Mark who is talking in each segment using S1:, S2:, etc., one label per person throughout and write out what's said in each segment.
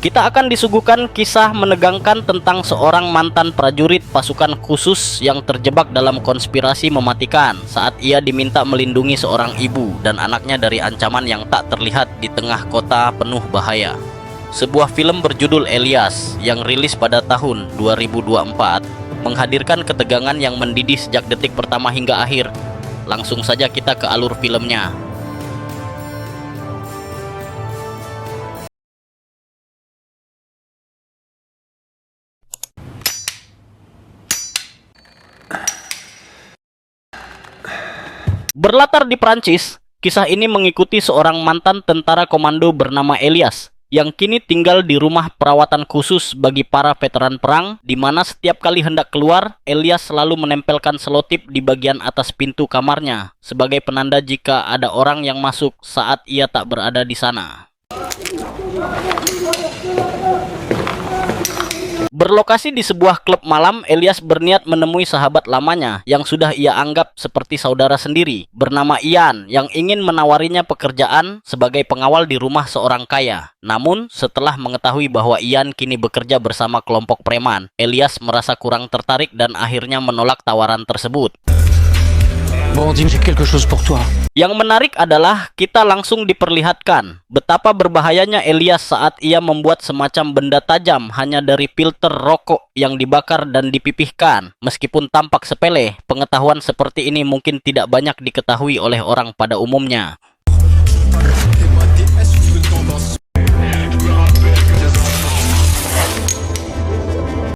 S1: Kita akan disuguhkan kisah menegangkan tentang seorang mantan prajurit pasukan khusus yang terjebak dalam konspirasi mematikan saat ia diminta melindungi seorang ibu dan anaknya dari ancaman yang tak terlihat di tengah kota penuh bahaya. Sebuah film berjudul Elias yang rilis pada tahun 2024 menghadirkan ketegangan yang mendidih sejak detik pertama hingga akhir. Langsung saja kita ke alur filmnya. Berlatar di Prancis, kisah ini mengikuti seorang mantan tentara komando bernama Elias yang kini tinggal di rumah perawatan khusus bagi para veteran perang, di mana setiap kali hendak keluar, Elias selalu menempelkan selotip di bagian atas pintu kamarnya sebagai penanda jika ada orang yang masuk saat ia tak berada di sana. Berlokasi di sebuah klub malam, Elias berniat menemui sahabat lamanya yang sudah ia anggap seperti saudara sendiri, bernama Ian, yang ingin menawarinya pekerjaan sebagai pengawal di rumah seorang kaya. Namun, setelah mengetahui bahwa Ian kini bekerja bersama kelompok preman, Elias merasa kurang tertarik dan akhirnya menolak tawaran tersebut.
S2: Bon, dis-moi, j'ai quelque chose pour toi.
S1: Yang menarik adalah kita langsung diperlihatkan betapa berbahayanya Elias saat ia membuat semacam benda tajam hanya dari filter rokok yang dibakar dan dipipihkan. Meskipun tampak sepele, pengetahuan seperti ini mungkin tidak banyak diketahui oleh orang pada umumnya.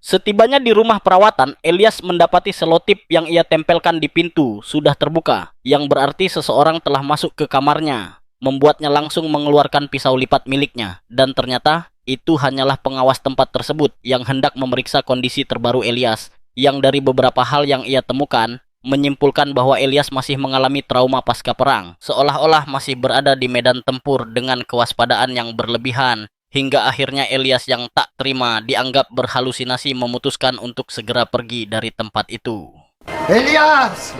S1: Setibanya di rumah perawatan, Elias mendapati selotip yang ia tempelkan di pintu sudah terbuka, yang berarti seseorang telah masuk ke kamarnya, membuatnya langsung mengeluarkan pisau lipat miliknya, dan ternyata itu hanyalah pengawas tempat tersebut yang hendak memeriksa kondisi terbaru Elias, yang dari beberapa hal yang ia temukan, menyimpulkan bahwa Elias masih mengalami trauma pasca perang, seolah-olah masih berada di medan tempur dengan kewaspadaan yang berlebihan. Hingga akhirnya Elias yang tak terima dianggap berhalusinasi memutuskan untuk segera pergi dari tempat itu.
S3: Elias!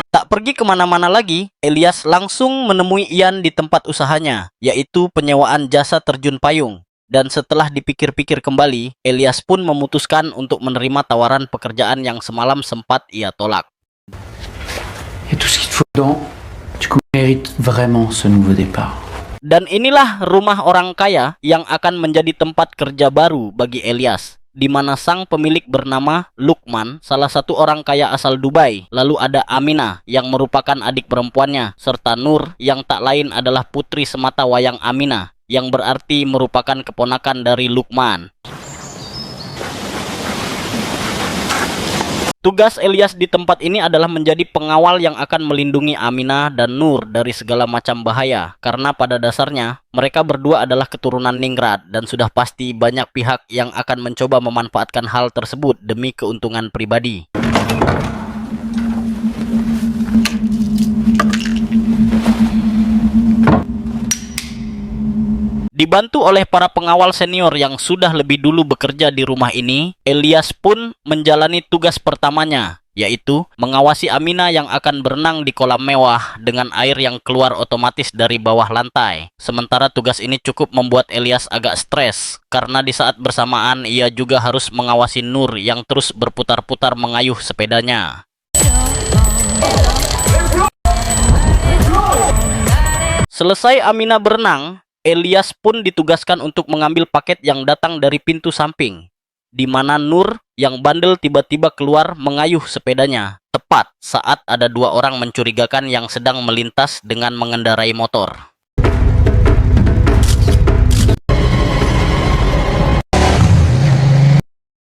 S1: Tak pergi kemana-mana lagi, Elias langsung menemui Ian di tempat usahanya, yaitu penyewaan jasa terjun payung. Dan setelah dipikir-pikir kembali, Elias pun memutuskan untuk menerima tawaran pekerjaan yang semalam sempat ia tolak.
S2: Et tout ce qu'il te faut dedans, tu mérites vraiment ce nouveau départ.
S1: Dan inilah rumah orang kaya yang akan menjadi tempat kerja baru bagi Elias, di mana sang pemilik bernama Lukman, salah satu orang kaya asal Dubai. Lalu ada Aminah yang merupakan adik perempuannya, serta Nur yang tak lain adalah putri semata wayang Aminah, yang berarti merupakan keponakan dari Lukman. Tugas Elias di tempat ini adalah menjadi pengawal yang akan melindungi Aminah dan Nur dari segala macam bahaya. Karena pada dasarnya, mereka berdua adalah keturunan ningrat dan sudah pasti banyak pihak yang akan mencoba memanfaatkan hal tersebut demi keuntungan pribadi. Dibantu oleh para pengawal senior yang sudah lebih dulu bekerja di rumah ini, Elias pun menjalani tugas pertamanya, yaitu mengawasi Aminah yang akan berenang di kolam mewah dengan air yang keluar otomatis dari bawah lantai. Sementara tugas ini cukup membuat Elias agak stres, karena di saat bersamaan ia juga harus mengawasi Nur yang terus berputar-putar mengayuh sepedanya. Selesai Aminah berenang, Elias pun ditugaskan untuk mengambil paket yang datang dari pintu samping, di mana Nur yang bandel tiba-tiba keluar mengayuh sepedanya, tepat saat ada dua orang mencurigakan yang sedang melintas dengan mengendarai motor.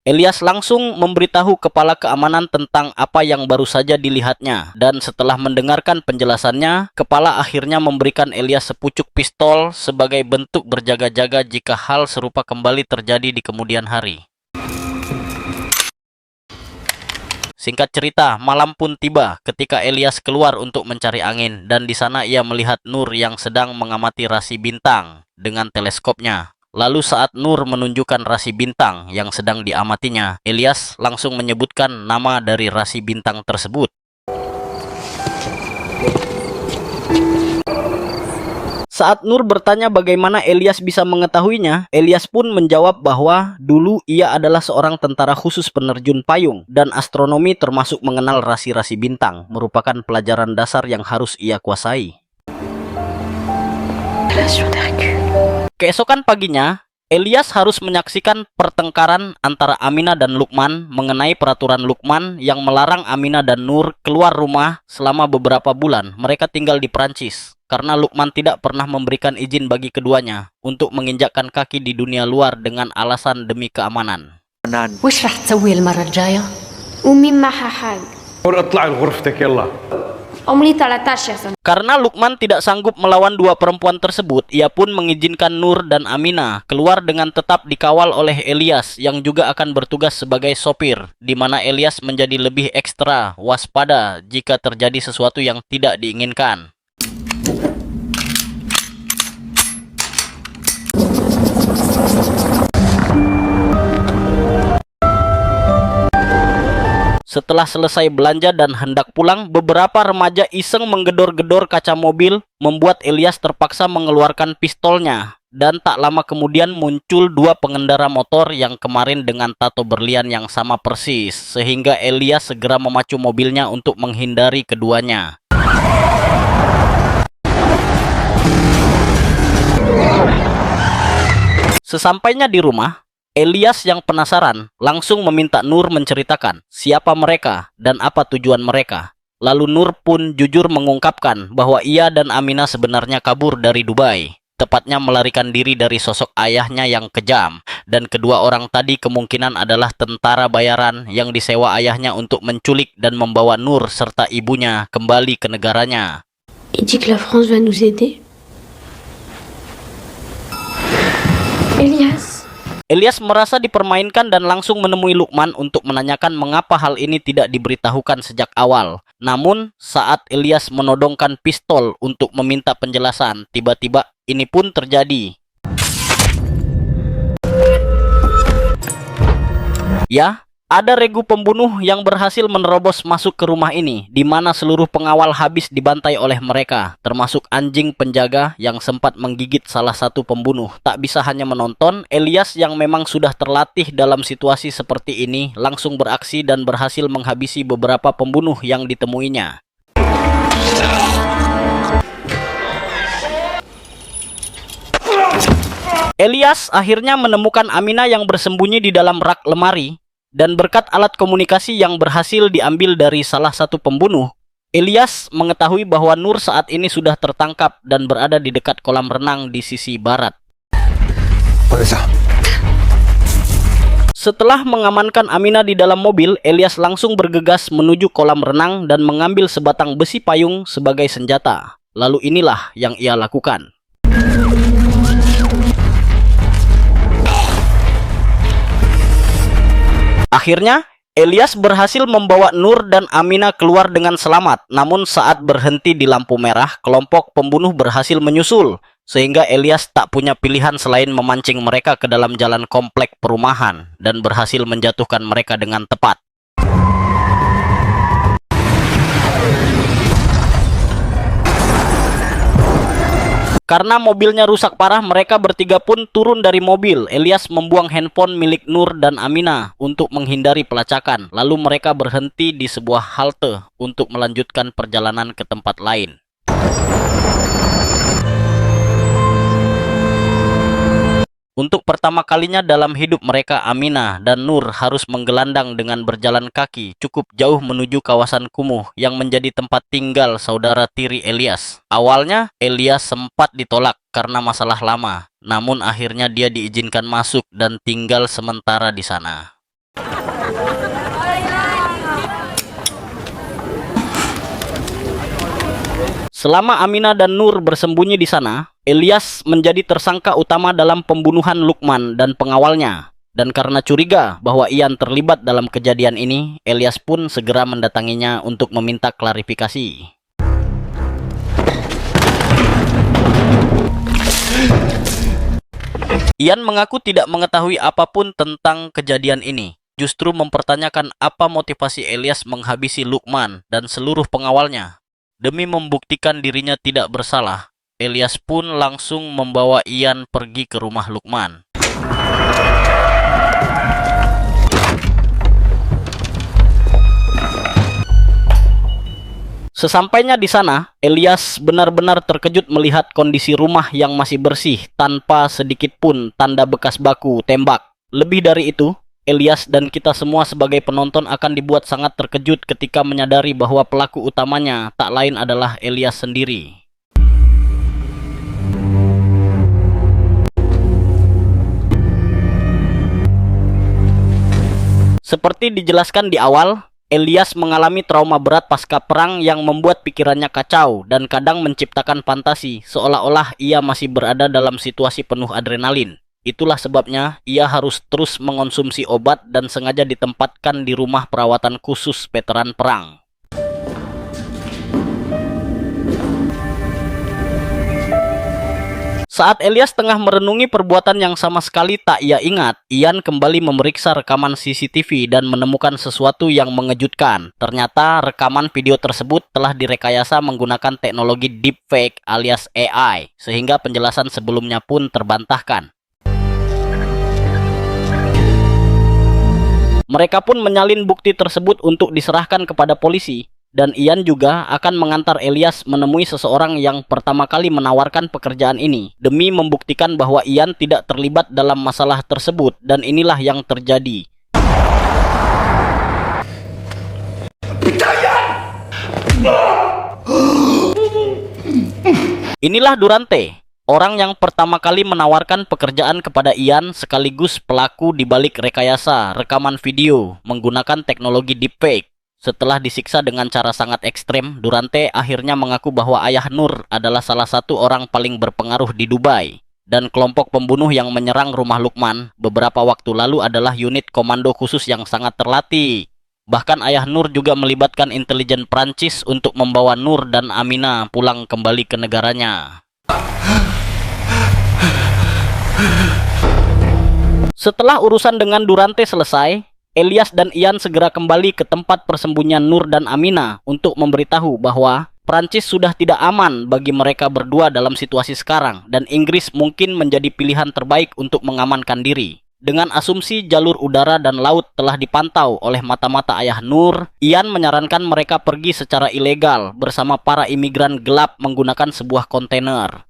S1: Elias langsung memberitahu kepala keamanan tentang apa yang baru saja dilihatnya, dan setelah mendengarkan penjelasannya, kepala akhirnya memberikan Elias sepucuk pistol sebagai bentuk berjaga-jaga jika hal serupa kembali terjadi di kemudian hari. Singkat cerita, malam pun tiba ketika Elias keluar untuk mencari angin, dan di sana ia melihat Nur yang sedang mengamati rasi bintang dengan teleskopnya. Lalu saat Nur menunjukkan rasi bintang yang sedang diamatinya, Elias langsung menyebutkan nama dari rasi bintang tersebut. Saat Nur bertanya bagaimana Elias bisa mengetahuinya, Elias pun menjawab bahwa dulu ia adalah seorang tentara khusus penerjun payung dan astronomi termasuk mengenal rasi-rasi bintang merupakan pelajaran dasar yang harus ia kuasai. Keesokan paginya, Elias harus menyaksikan pertengkaran antara Aminah dan Lukman mengenai peraturan Lukman yang melarang Aminah dan Nur keluar rumah selama beberapa bulan. Mereka tinggal di Perancis karena Lukman tidak pernah memberikan izin bagi keduanya untuk menginjakkan kaki di dunia luar dengan alasan demi keamanan.
S3: وش راح تسوي المرة الجاية؟
S4: أمي معها حاج
S5: اطلعي لغرفتك يلا.
S4: عمري 13 سنة.
S1: Karena Lukman tidak sanggup melawan dua perempuan tersebut, ia pun mengizinkan Nur dan Aminah keluar dengan tetap dikawal oleh Elias yang juga akan bertugas sebagai sopir, di mana Elias menjadi lebih ekstra waspada jika terjadi sesuatu yang tidak diinginkan. Setelah selesai belanja dan hendak pulang, beberapa remaja iseng menggedor-gedor kaca mobil, membuat Elias terpaksa mengeluarkan pistolnya. Dan tak lama kemudian muncul dua pengendara motor yang kemarin dengan tato berlian yang sama persis, sehingga Elias segera memacu mobilnya untuk menghindari keduanya. Sesampainya di rumah, Elias yang penasaran langsung meminta Nur menceritakan siapa mereka dan apa tujuan mereka. Lalu Nur pun jujur mengungkapkan bahwa ia dan Aminah sebenarnya kabur dari Dubai. Tepatnya melarikan diri dari sosok ayahnya yang kejam. Dan kedua orang tadi kemungkinan adalah tentara bayaran yang disewa ayahnya untuk menculik dan membawa Nur serta ibunya kembali ke negaranya.
S4: Il dit que la France va nous aider.
S1: Elias merasa dipermainkan dan langsung menemui Lukman untuk menanyakan mengapa hal ini tidak diberitahukan sejak awal. Namun, saat Elias menodongkan pistol untuk meminta penjelasan, tiba-tiba ini pun terjadi. Ya, ada regu pembunuh yang berhasil menerobos masuk ke rumah ini, di mana seluruh pengawal habis dibantai oleh mereka, termasuk anjing penjaga yang sempat menggigit salah satu pembunuh. Tak bisa hanya menonton, Elias yang memang sudah terlatih dalam situasi seperti ini, langsung beraksi dan berhasil menghabisi beberapa pembunuh yang ditemuinya. Elias akhirnya menemukan Aminah yang bersembunyi di dalam rak lemari. Dan berkat alat komunikasi yang berhasil diambil dari salah satu pembunuh, Elias mengetahui bahwa Nur saat ini sudah tertangkap dan berada di dekat kolam renang di sisi barat. Setelah mengamankan Aminah di dalam mobil, Elias langsung bergegas menuju kolam renang dan mengambil sebatang besi payung sebagai senjata. Lalu inilah yang ia lakukan. Akhirnya, Elias berhasil membawa Nur dan Aminah keluar dengan selamat. Namun saat berhenti di lampu merah, kelompok pembunuh berhasil menyusul. Sehingga Elias tak punya pilihan selain memancing mereka ke dalam jalan komplek perumahan. Dan berhasil menjatuhkan mereka dengan tepat. Karena mobilnya rusak parah, mereka bertiga pun turun dari mobil. Elias membuang handphone milik Nur dan Aminah untuk menghindari pelacakan. Lalu mereka berhenti di sebuah halte untuk melanjutkan perjalanan ke tempat lain. Untuk pertama kalinya dalam hidup mereka, Aminah dan Nur harus menggelandang dengan berjalan kaki cukup jauh menuju kawasan kumuh yang menjadi tempat tinggal saudara tiri Elias. Awalnya, Elias sempat ditolak karena masalah lama, namun akhirnya dia diizinkan masuk dan tinggal sementara di sana. Selama Aminah dan Nur bersembunyi di sana, Elias menjadi tersangka utama dalam pembunuhan Lukman dan pengawalnya. Dan karena curiga bahwa Ian terlibat dalam kejadian ini, Elias pun segera mendatanginya untuk meminta klarifikasi. Ian mengaku tidak mengetahui apapun tentang kejadian ini. Justru mempertanyakan apa motivasi Elias menghabisi Lukman dan seluruh pengawalnya. Demi membuktikan dirinya tidak bersalah, Elias pun langsung membawa Ian pergi ke rumah Lukman. Sesampainya di sana, Elias benar-benar terkejut melihat kondisi rumah yang masih bersih tanpa sedikit pun tanda bekas baku tembak. Lebih dari itu, Elias dan kita semua sebagai penonton akan dibuat sangat terkejut ketika menyadari bahwa pelaku utamanya tak lain adalah Elias sendiri. Seperti dijelaskan di awal, Elias mengalami trauma berat pasca perang yang membuat pikirannya kacau dan kadang menciptakan fantasi seolah-olah ia masih berada dalam situasi penuh adrenalin. Itulah sebabnya ia harus terus mengonsumsi obat dan sengaja ditempatkan di rumah perawatan khusus veteran perang. Saat Elias tengah merenungi perbuatan yang sama sekali tak ia ingat, Ian kembali memeriksa rekaman CCTV dan menemukan sesuatu yang mengejutkan. Ternyata rekaman video tersebut telah direkayasa menggunakan teknologi deepfake alias AI, sehingga penjelasan sebelumnya pun terbantahkan. Mereka pun menyalin bukti tersebut untuk diserahkan kepada polisi. Dan Ian juga akan mengantar Elias menemui seseorang yang pertama kali menawarkan pekerjaan ini, demi membuktikan bahwa Ian tidak terlibat dalam masalah tersebut, dan inilah yang terjadi. Inilah Durante, orang yang pertama kali menawarkan pekerjaan kepada Ian sekaligus pelaku di balik rekayasa rekaman video menggunakan teknologi deepfake. Setelah disiksa dengan cara sangat ekstrem, Durante akhirnya mengaku bahwa ayah Nur adalah salah satu orang paling berpengaruh di Dubai. Dan kelompok pembunuh yang menyerang rumah Lukman beberapa waktu lalu adalah unit komando khusus yang sangat terlatih. Bahkan ayah Nur juga melibatkan intelijen Prancis untuk membawa Nur dan Amina pulang kembali ke negaranya. Setelah urusan dengan Durante selesai, Elias dan Ian segera kembali ke tempat persembunyian Nur dan Amina untuk memberitahu bahwa Prancis sudah tidak aman bagi mereka berdua dalam situasi sekarang dan Inggris mungkin menjadi pilihan terbaik untuk mengamankan diri. Dengan asumsi jalur udara dan laut telah dipantau oleh mata-mata ayah Nur, Ian menyarankan mereka pergi secara ilegal bersama para imigran gelap menggunakan sebuah kontainer.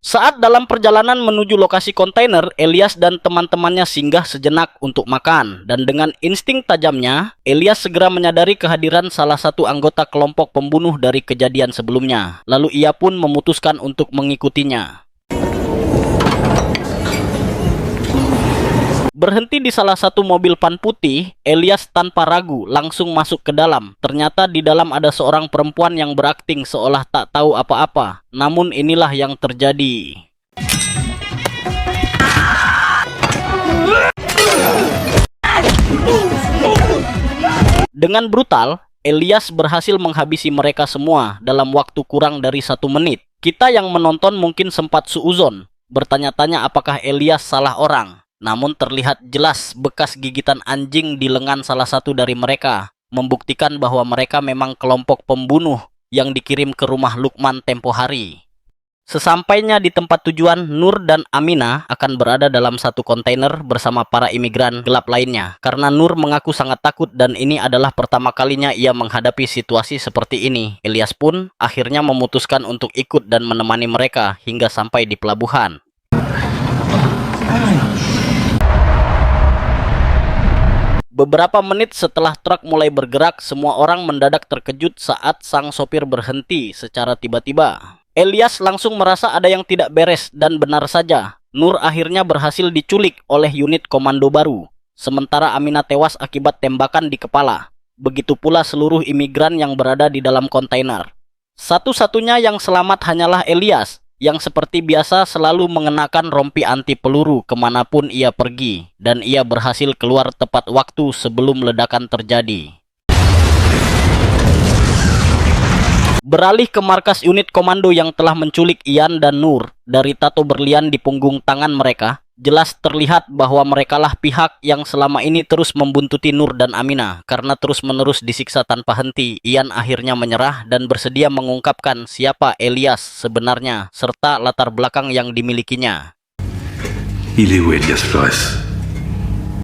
S1: Saat dalam perjalanan menuju lokasi kontainer, Elias dan teman-temannya singgah sejenak untuk makan. Dan dengan insting tajamnya, Elias segera menyadari kehadiran salah satu anggota kelompok pembunuh dari kejadian sebelumnya. Lalu ia pun memutuskan untuk mengikutinya. Berhenti di salah satu mobil van putih, Elias tanpa ragu langsung masuk ke dalam. Ternyata di dalam ada seorang perempuan yang berakting seolah tak tahu apa-apa. Namun inilah yang terjadi. Dengan brutal, Elias berhasil menghabisi mereka semua dalam waktu kurang dari 1 menit. Kita yang menonton mungkin sempat suuzon, bertanya-tanya apakah Elias salah orang. Namun terlihat jelas bekas gigitan anjing di lengan salah satu dari mereka, membuktikan bahwa mereka memang kelompok pembunuh yang dikirim ke rumah Lukman tempo hari. Sesampainya di tempat tujuan, Nur dan Amina akan berada dalam satu kontainer bersama para imigran gelap lainnya. Karena Nur mengaku sangat takut dan ini adalah pertama kalinya ia menghadapi situasi seperti ini. Elias pun akhirnya memutuskan untuk ikut dan menemani mereka hingga sampai di pelabuhan. Beberapa menit setelah truk mulai bergerak, semua orang mendadak terkejut saat sang sopir berhenti secara tiba-tiba. Elias langsung merasa ada yang tidak beres dan benar saja, Nur akhirnya berhasil diculik oleh unit komando baru. Sementara Amina tewas akibat tembakan di kepala. Begitu pula seluruh imigran yang berada di dalam kontainer. Satu-satunya yang selamat hanyalah Elias, yang seperti biasa selalu mengenakan rompi anti peluru kemanapun ia pergi, dan ia berhasil keluar tepat waktu sebelum ledakan terjadi. Beralih ke markas unit komando yang telah menculik Ian dan Nur, dari tato berlian di punggung tangan mereka, Jelas terlihat bahwa merekalah pihak yang selama ini terus membuntuti Nur dan Aminah. Karena terus-menerus disiksa tanpa henti, Ian akhirnya menyerah dan bersedia mengungkapkan siapa Elias sebenarnya serta latar belakang yang dimilikinya.
S6: Il est où Elias Flores?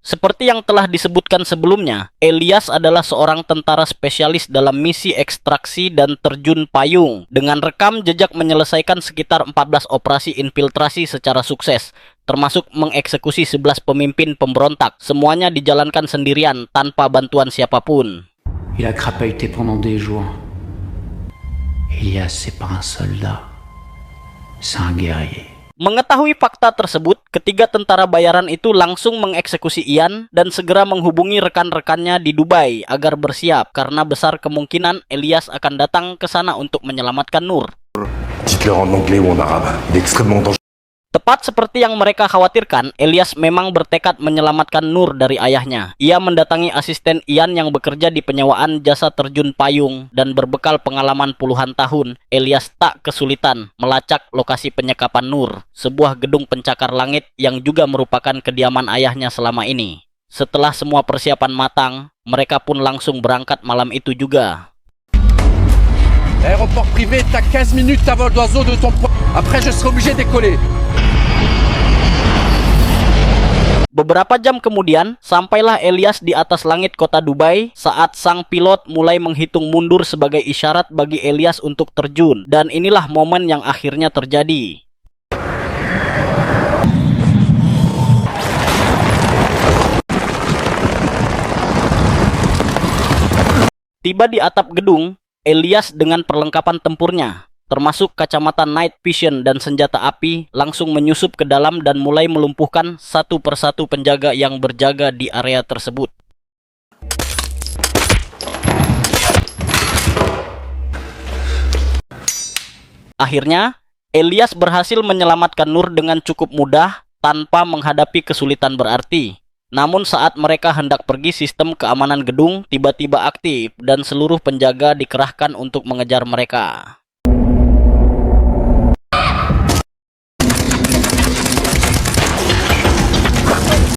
S1: Seperti yang telah disebutkan sebelumnya, Elias adalah seorang tentara spesialis dalam misi ekstraksi dan terjun payung dengan rekam jejak menyelesaikan sekitar 14 operasi infiltrasi secara sukses, termasuk mengeksekusi 11 pemimpin pemberontak. Semuanya dijalankan sendirian tanpa bantuan siapapun.
S2: Il a crapahuté pendant des jours. Elias, c'est pas un soldat. C'est un guerrier.
S1: Mengetahui fakta tersebut, ketiga tentara bayaran itu langsung mengeksekusi Ian dan segera menghubungi rekan-rekannya di Dubai agar bersiap karena besar kemungkinan Elias akan datang ke sana untuk menyelamatkan Nur.
S6: Dites-leur en anglais ou en arabe. Il est extrêmement dangereux.
S1: Tepat seperti yang mereka khawatirkan, Elias memang bertekad menyelamatkan Nur dari ayahnya. Ia mendatangi asisten Ian yang bekerja di penyewaan jasa terjun payung dan berbekal pengalaman puluhan tahun, Elias tak kesulitan melacak lokasi penyekapan Nur, sebuah gedung pencakar langit yang juga merupakan kediaman ayahnya selama ini. Setelah semua persiapan matang, mereka pun langsung berangkat malam itu juga.
S7: Aéroport privé, t'as 15 minutes à vol d'oiseau de ton point. Après, je serai obligé de décoller.
S1: Beberapa jam kemudian, sampailah Elias di atas langit kota Dubai saat sang pilot mulai menghitung mundur sebagai isyarat bagi Elias untuk terjun. Dan inilah momen yang akhirnya terjadi. Tiba di atap gedung, Elias dengan perlengkapan tempurnya, termasuk kacamata night vision dan senjata api, langsung menyusup ke dalam dan mulai melumpuhkan satu persatu penjaga yang berjaga di area tersebut. Akhirnya, Elias berhasil menyelamatkan Nur dengan cukup mudah tanpa menghadapi kesulitan berarti. Namun saat mereka hendak pergi, sistem keamanan gedung tiba-tiba aktif dan seluruh penjaga dikerahkan untuk mengejar mereka.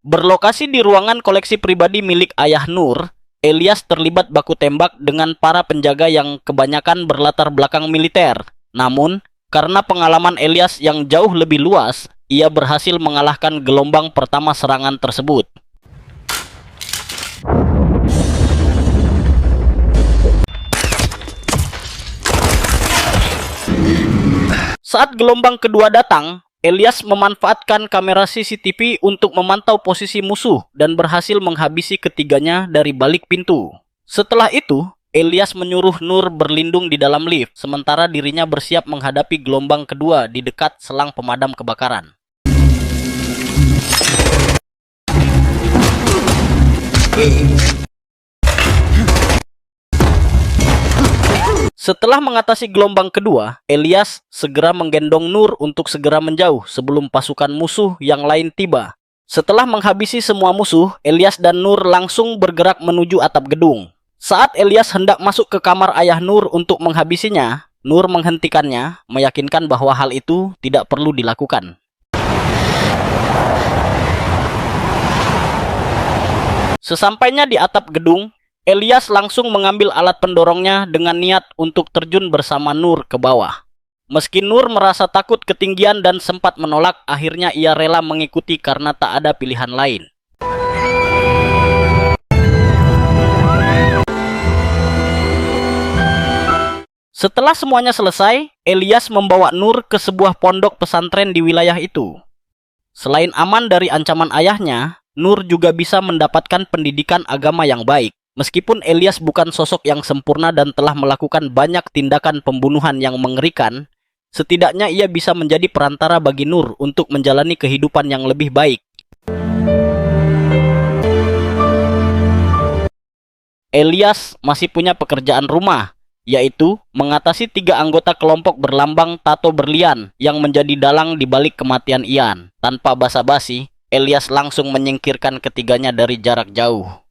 S1: Berlokasi di ruangan koleksi pribadi milik ayah Nur, Elias terlibat baku tembak dengan para penjaga yang kebanyakan berlatar belakang militer. Namun, karena pengalaman Elias yang jauh lebih luas, ia berhasil mengalahkan gelombang pertama serangan tersebut. Saat gelombang kedua datang, Elias memanfaatkan kamera CCTV untuk memantau posisi musuh dan berhasil menghabisi ketiganya dari balik pintu. Setelah itu, Elias menyuruh Nur berlindung di dalam lift, sementara dirinya bersiap menghadapi gelombang kedua di dekat selang pemadam kebakaran. Setelah mengatasi gelombang kedua, Elias segera menggendong Nur untuk segera menjauh sebelum pasukan musuh yang lain tiba. Setelah menghabisi semua musuh, Elias dan Nur langsung bergerak menuju atap gedung. Saat Elias hendak masuk ke kamar ayah Nur untuk menghabisinya, Nur menghentikannya, meyakinkan bahwa hal itu tidak perlu dilakukan. Sesampainya di atap gedung, Elias langsung mengambil alat pendorongnya dengan niat untuk terjun bersama Nur ke bawah. Meski Nur merasa takut ketinggian dan sempat menolak, akhirnya ia rela mengikuti karena tak ada pilihan lain. Setelah semuanya selesai, Elias membawa Nur ke sebuah pondok pesantren di wilayah itu. Selain aman dari ancaman ayahnya, Nur juga bisa mendapatkan pendidikan agama yang baik. Meskipun Elias bukan sosok yang sempurna dan telah melakukan banyak tindakan pembunuhan yang mengerikan, setidaknya ia bisa menjadi perantara bagi Nur untuk menjalani kehidupan yang lebih baik. Elias masih punya pekerjaan rumah, yaitu mengatasi 3 anggota kelompok berlambang tato berlian yang menjadi dalang di balik kematian Ian. Tanpa basa-basi, Elias langsung menyingkirkan ketiganya dari jarak jauh.